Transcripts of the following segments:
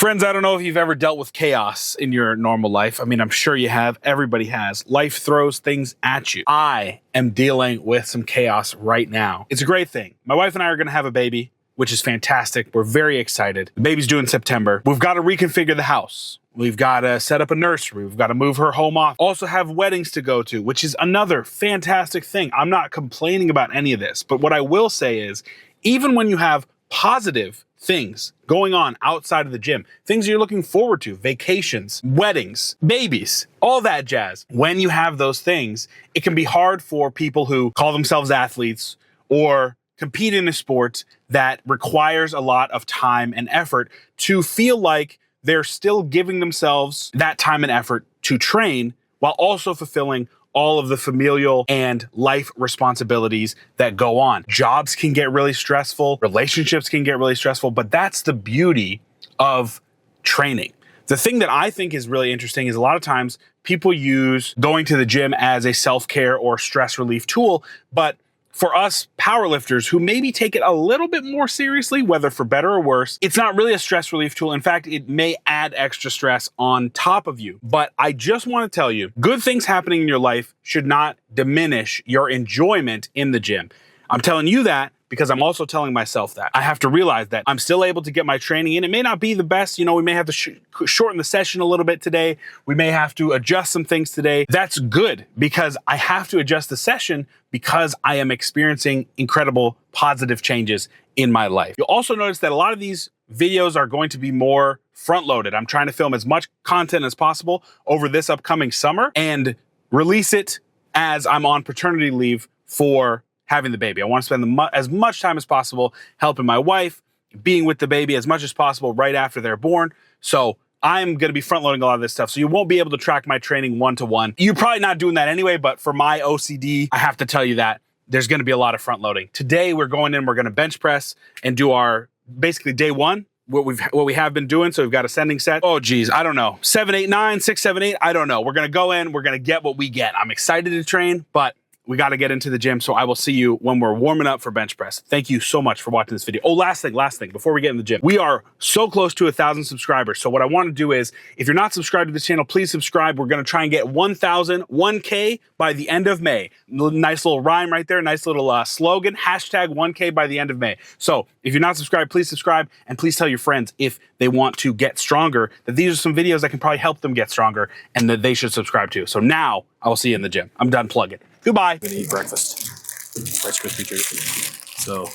Friends, I don't know if you've ever dealt with chaos in your normal life. I mean, I'm sure you have. Everybody has. Life throws things at you. I am dealing with some chaos right now. It's a great thing. My wife and I are going to have a baby, which is fantastic. We're very excited. The baby's due in September. We've got to reconfigure the house. We've got to set up a nursery. We've got to move her home off. Also have weddings to go to, which is another fantastic thing. I'm not complaining about any of this, but what I will say is, even when you have positive things going on outside of the gym, things you're looking forward to, vacations, weddings, babies, all that jazz. When you have those things, it can be hard for people who call themselves athletes or compete in a sport that requires a lot of time and effort to feel like they're still giving themselves that time and effort to train while also fulfilling all of the familial and life responsibilities that go on. Jobs can get really stressful, relationships can get really stressful, but that's the beauty of training. The thing that I think is really interesting is a lot of times people use going to the gym as a self-care or stress relief tool, but for us powerlifters who maybe take it a little bit more seriously, whether for better or worse, it's not really a stress relief tool. In fact, it may add extra stress on top of you. But I just want to tell you, good things happening in your life should not diminish your enjoyment in the gym. I'm telling you that because I'm also telling myself that. I have to realize that I'm still able to get my training in. It may not be the best. You know, we may have to shorten the session a little bit today. We may have to adjust some things today. That's good because I have to adjust the session because I am experiencing incredible positive changes in my life. You'll also notice that a lot of these videos are going to be more front-loaded. I'm trying to film as much content as possible over this upcoming summer and release it as I'm on paternity leave for having the baby. I want to spend as much time as possible helping my wife, being with the baby as much as possible right after they're born. So I'm going to be front loading a lot of this stuff. So you won't be able to track my training one-to-one. You're probably not doing that anyway, but for my OCD, I have to tell you that there's going to be a lot of front loading. Today we're going in, we're going to bench press and do our basically day one, what we have been doing. So we've got ascending set. Oh geez, I don't know. 7, 8, 9, 6, 7, 8. I don't know. We're going to go in, we're going to get what we get. I'm excited to train, but we got to get into the gym, so I will see you when we're warming up for bench press. Thank you so much for watching this video. Oh, last thing, before we get in the gym. We are so close to 1,000 subscribers. So what I want to do is, if you're not subscribed to the channel, please subscribe. We're going to try and get 1K by the end of May. Nice little rhyme right there. Nice little slogan, hashtag 1K by the end of May. So if you're not subscribed, please subscribe. And please tell your friends if they want to get stronger, that these are some videos that can probably help them get stronger and that they should subscribe to. So now I will see you in the gym. I'm done plugging. Goodbye. I'm gonna eat breakfast. Rice Krispie treat. So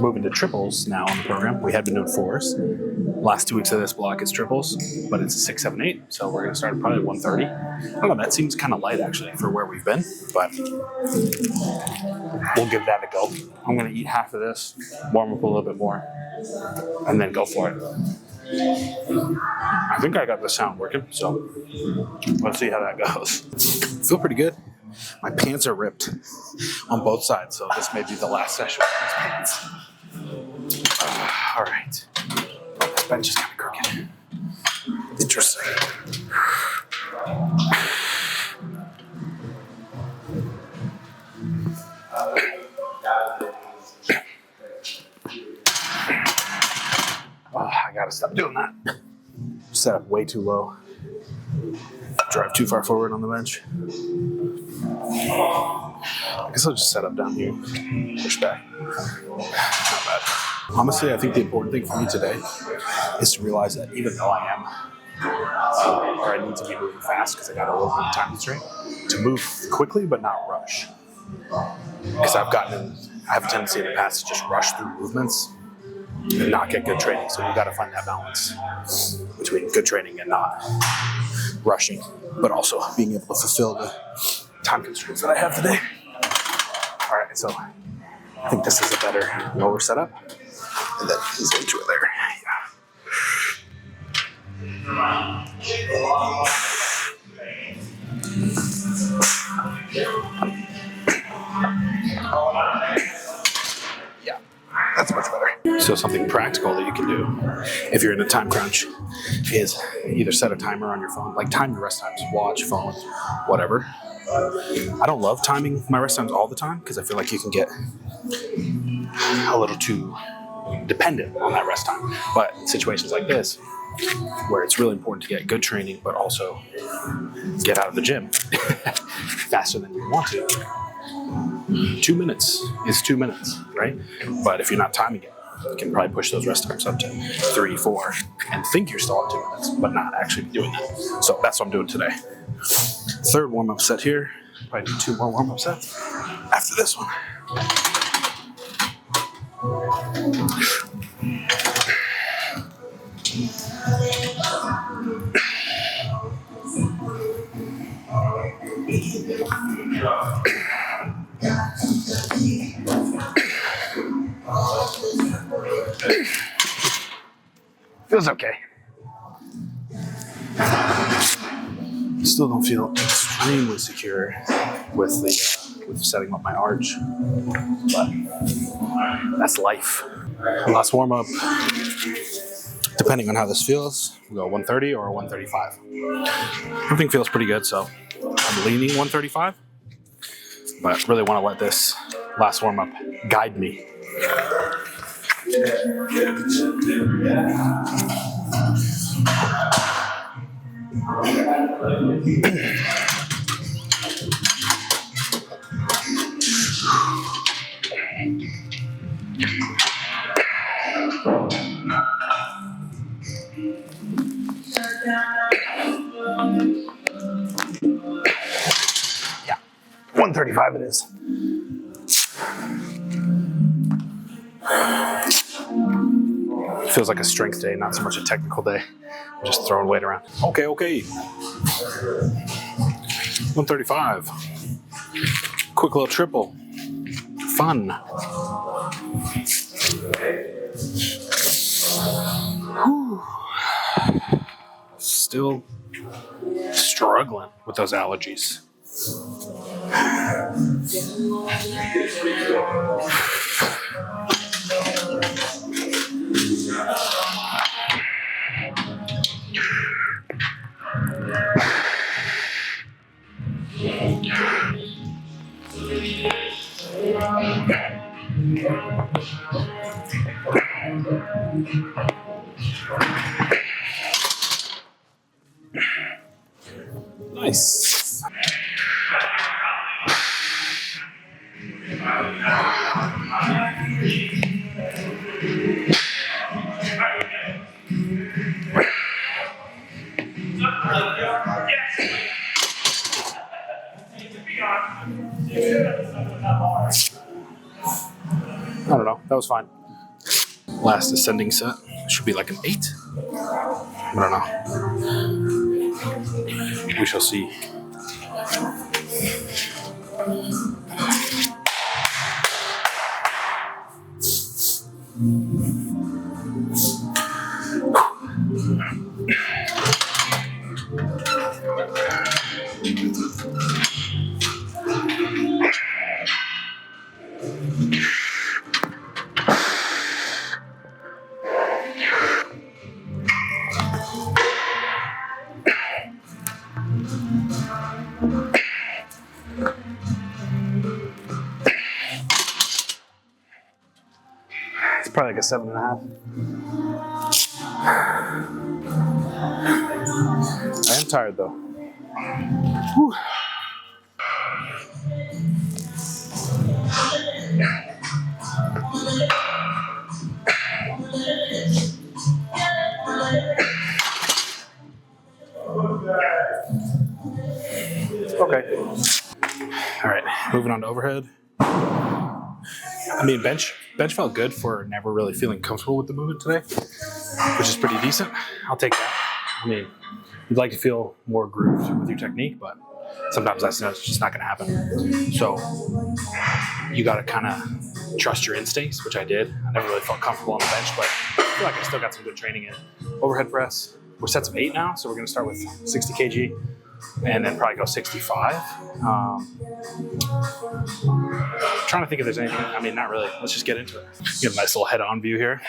moving to triples now on the program. We had been doing fours. Last 2 weeks of this block is triples, but it's a 6, 7, 8. So we're gonna start probably at 130. I don't know, that seems kind of light actually for where we've been, but we'll give that a go. I'm gonna eat half of this, warm up a little bit more, and then go for it. I think I got the sound working, so let's see how that goes. I feel pretty good. My pants are ripped on both sides, so this may be the last session with these pants. All right. This bench is kind of crooked. Interesting. Oh, I gotta stop doing that. Set up way too low. Drive too far forward on the bench. I guess I'll just set up down here, push back. Not bad. Honestly, I think the important thing for me today is to realize that even though I am, or I need to be moving fast because I got a little bit of time constraint, to move quickly but not rush. Because I have a tendency in the past to just rush through movements and not get good training. So we've got to find that balance between good training and not rushing, but also being able to fulfill the time constraints that I have today. All right, so I think this is a better lower setup, and then he's into it there. Yeah, that's much better. So something practical that you can do if you're in a time crunch is either set a timer on your phone, like time your rest times, watch, phone, whatever. I don't love timing my rest times all the time because I feel like you can get a little too dependent on that rest time. But in situations like this, where it's really important to get good training, but also get out of the gym faster than you want to. 2 minutes is 2 minutes, right? But if you're not timing it, you can probably push those rest times up to 3, 4, and think you're still at 2 minutes, but not actually doing that. So that's what I'm doing today. Third warm-up set here. Probably do 2 more warm-up sets after this one. Feels okay. Still don't feel extremely secure with setting up my arch, but that's life. Last warm up, depending on how this feels, we'll go 130 or 135. Everything feels pretty good, so I'm leaning 135, but really want to let this last warm up guide me. Yeah, 135 it is. Feels like a strength day, not so much a technical day. I'm just throwing weight around. Okay. 135. Quick little triple. Fun. Whew. Still struggling with those allergies. Nice. I don't know. That was fine. Last ascending set should be like an 8. I don't know. We shall see. It's probably like a 7.5. I am tired though. Whew. Okay. All right, moving on to overhead. I mean, bench felt good for never really feeling comfortable with the movement today, which is pretty decent. I'll take that. I mean, you'd like to feel more grooved with your technique, but sometimes that's just not going to happen. So you got to kind of trust your instincts, which I did. I never really felt comfortable on the bench, but I feel like I still got some good training in. Overhead press, we're sets of 8 now, so we're going to start with 60 kg and then probably go 65. Trying to think if there's anything. I mean, not really. Let's just get into it. Get a nice little head-on view here.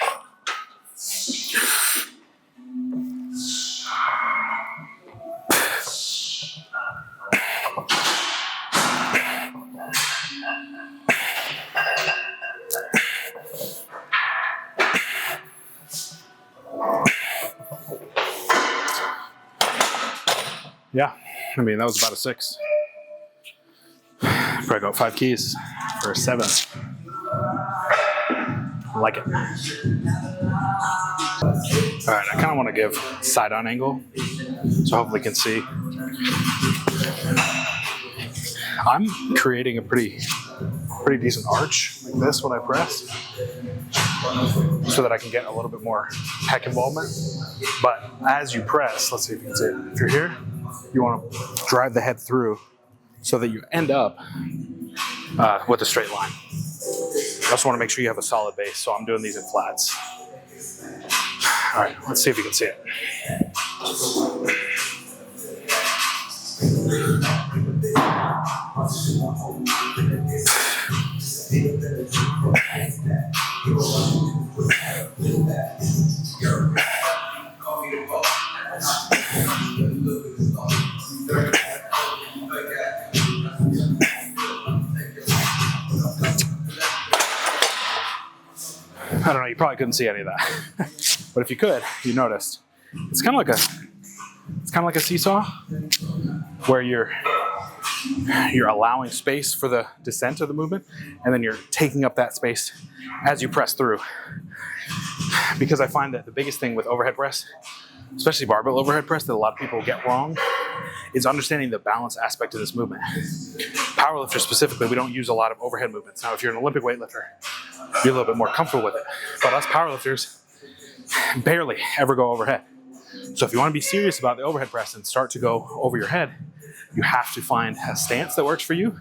Yeah, I mean, that was about a 6. Probably got 5 keys for a 7. I like it. All right, I kind of want to give side on angle, so hopefully you can see. I'm creating a pretty decent arch like this when I press, so that I can get a little bit more pec involvement. But as you press, let's see if you can see it. If you're here, you want to drive the head through so that you end up with a straight line. I also want to make sure you have a solid base, so I'm doing these in flats. All right, let's see if you can see it. I don't know, you probably couldn't see any of that. But if you could, you noticed. It's kind of like a seesaw where you're allowing space for the descent of the movement, and then you're taking up that space as you press through. Because I find that the biggest thing with overhead press, especially barbell overhead press, that a lot of people get wrong is understanding the balance aspect of this movement. Powerlifters specifically, we don't use a lot of overhead movements. Now, if you're an Olympic weightlifter, you're a little bit more comfortable with it. But us powerlifters barely ever go overhead. So if you want to be serious about the overhead press and start to go over your head, you have to find a stance that works for you,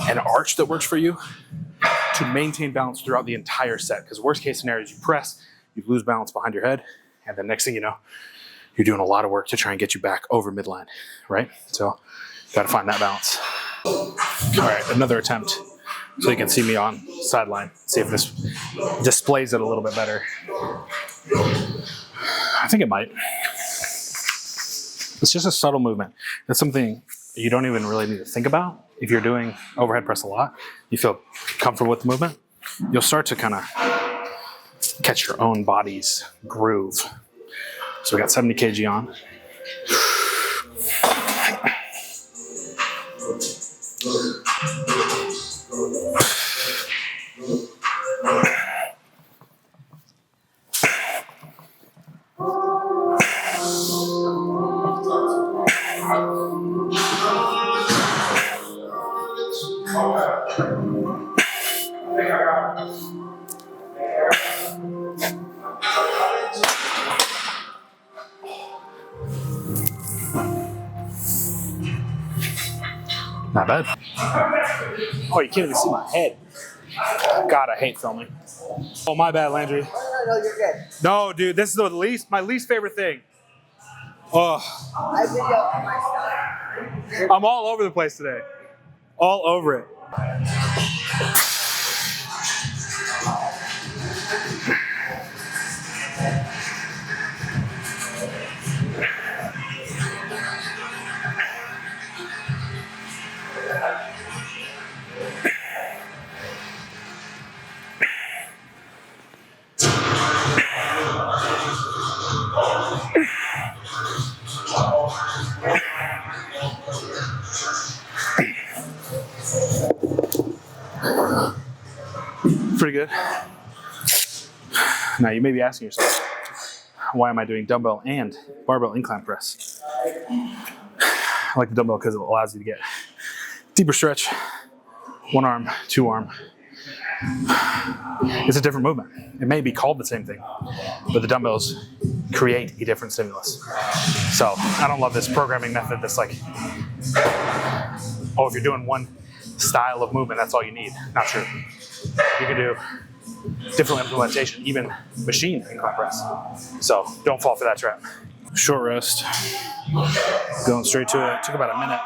an arch that works for you, to maintain balance throughout the entire set. Because worst case scenario is you press, you lose balance behind your head, and then next thing you know, you're doing a lot of work to try and get you back over midline, right? So you got to find that balance. All right, another attempt so you can see me on sideline. See if this displays it a little bit better. I think it might. It's just a subtle movement. It's something you don't even really need to think about. If you're doing overhead press a lot, you feel comfortable with the movement, you'll start to kind of catch your own body's groove. So we got 70 kg on. Not bad. Oh, you can't even see my head. God, I hate filming. Oh, my bad, Landry. No, you're good. No, dude, this is my least favorite thing. Oh, I video on my stuff. I'm all over the place today. All over it. Pretty good. Now you may be asking yourself, why am I doing dumbbell and barbell incline press? I like the dumbbell because it allows you to get deeper stretch, one arm, two arm. It's a different movement. It may be called the same thing, but the dumbbells create a different stimulus. So I don't love this programming method that's like, oh, if you're doing one style of movement, that's all you need. Not true. You can do different implementation, even machine incline press. So don't fall for that trap. Short rest. Going straight to it. Took about a minute.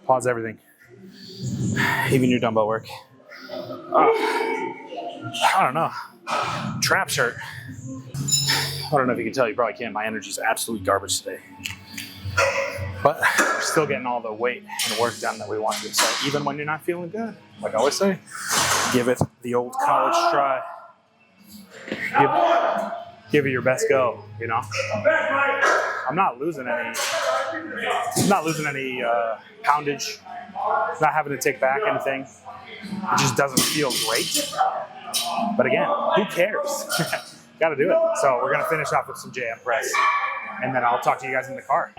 Pause everything, even your dumbbell work. I don't know. Trap shirt. I don't know if you can tell. You probably can. My energy's absolute garbage today. But we're still getting all the weight and work done that we want to. So even when you're not feeling good, like I always say, give it the old college try. Give it your best go, you know? I'm not losing any poundage, not having to take back anything. It just doesn't feel great. But again, who cares? Got to do it. So we're going to finish off with some JM press, and then I'll talk to you guys in the car.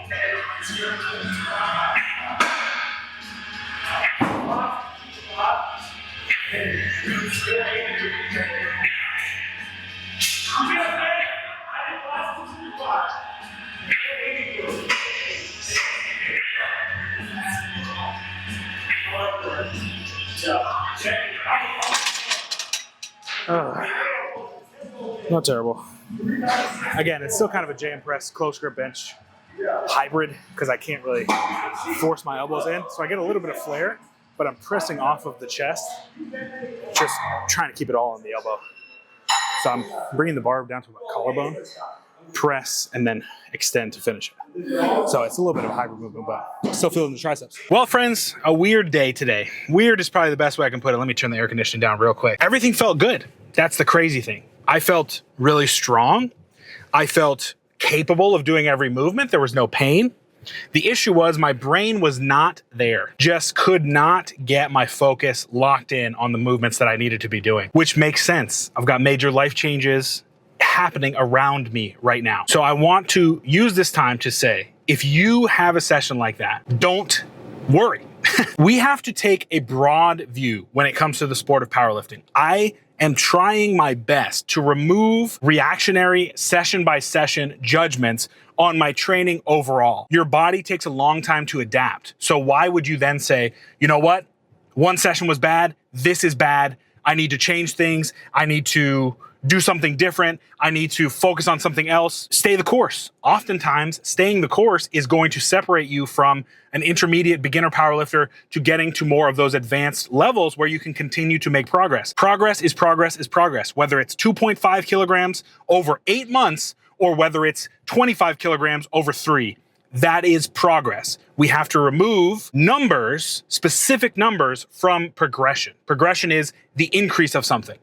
Not terrible. Again, it's still kind of a JM press, close grip bench hybrid because I can't really force my elbows in. So I get a little bit of flare, but I'm pressing off of the chest, just trying to keep it all in the elbow. So I'm bringing the bar down to my collarbone, press, and then extend to finish it. So it's a little bit of a hybrid movement, but still feeling the triceps. Well, friends, a weird day today. Weird is probably the best way I can put it. Let me turn the air conditioning down real quick. Everything felt good. That's the crazy thing. I felt really strong. I felt capable of doing every movement. There was no pain. The issue was my brain was not there. Just could not get my focus locked in on the movements that I needed to be doing, which makes sense. I've got major life changes happening around me right now. So I want to use this time to say, if you have a session like that, don't worry. We have to take a broad view when it comes to the sport of powerlifting. I am trying my best to remove reactionary session by session judgments on my training overall. Your body takes a long time to adapt. So why would you then say, you know what? One session was bad. This is bad. I need to change things. I need to do something different. I need to focus on something else. Stay the course. Oftentimes, staying the course is going to separate you from an intermediate beginner powerlifter to getting to more of those advanced levels where you can continue to make progress. Progress is progress is progress, whether it's 2.5 kilograms over 8 months or whether it's 25 kilograms over 3. That is progress. We have to remove numbers, specific numbers, from progression. Progression is the increase of something.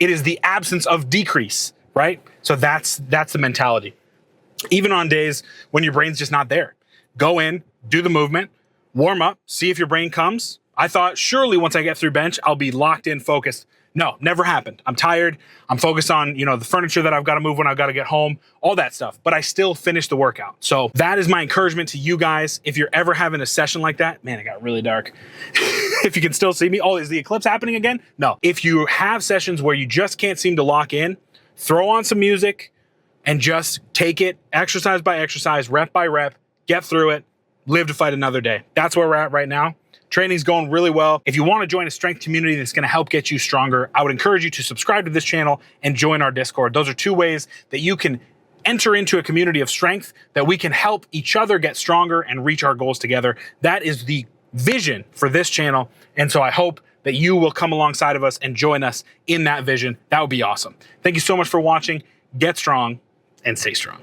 It is the absence of decrease, right? So that's the mentality. Even on days when your brain's just not there, go in, do the movement, warm up, see if your brain comes. I thought surely once I get through bench, I'll be locked in, focused. No, never happened. I'm tired. I'm focused on, the furniture that I've got to move when I've got to get home, all that stuff. But I still finished the workout. So that is my encouragement to you guys. If you're ever having a session like that, man, it got really dark. If you can still see me. Oh, is the eclipse happening again? No. If you have sessions where you just can't seem to lock in, throw on some music and just take it exercise by exercise, rep by rep, get through it, live to fight another day. That's where we're at right now. Training's going really well. If you want to join a strength community that's going to help get you stronger, I would encourage you to subscribe to this channel and join our Discord. Those are 2 ways that you can enter into a community of strength that we can help each other get stronger and reach our goals together. That is the vision for this channel. And so I hope that you will come alongside of us and join us in that vision. That would be awesome. Thank you so much for watching. Get strong and stay strong.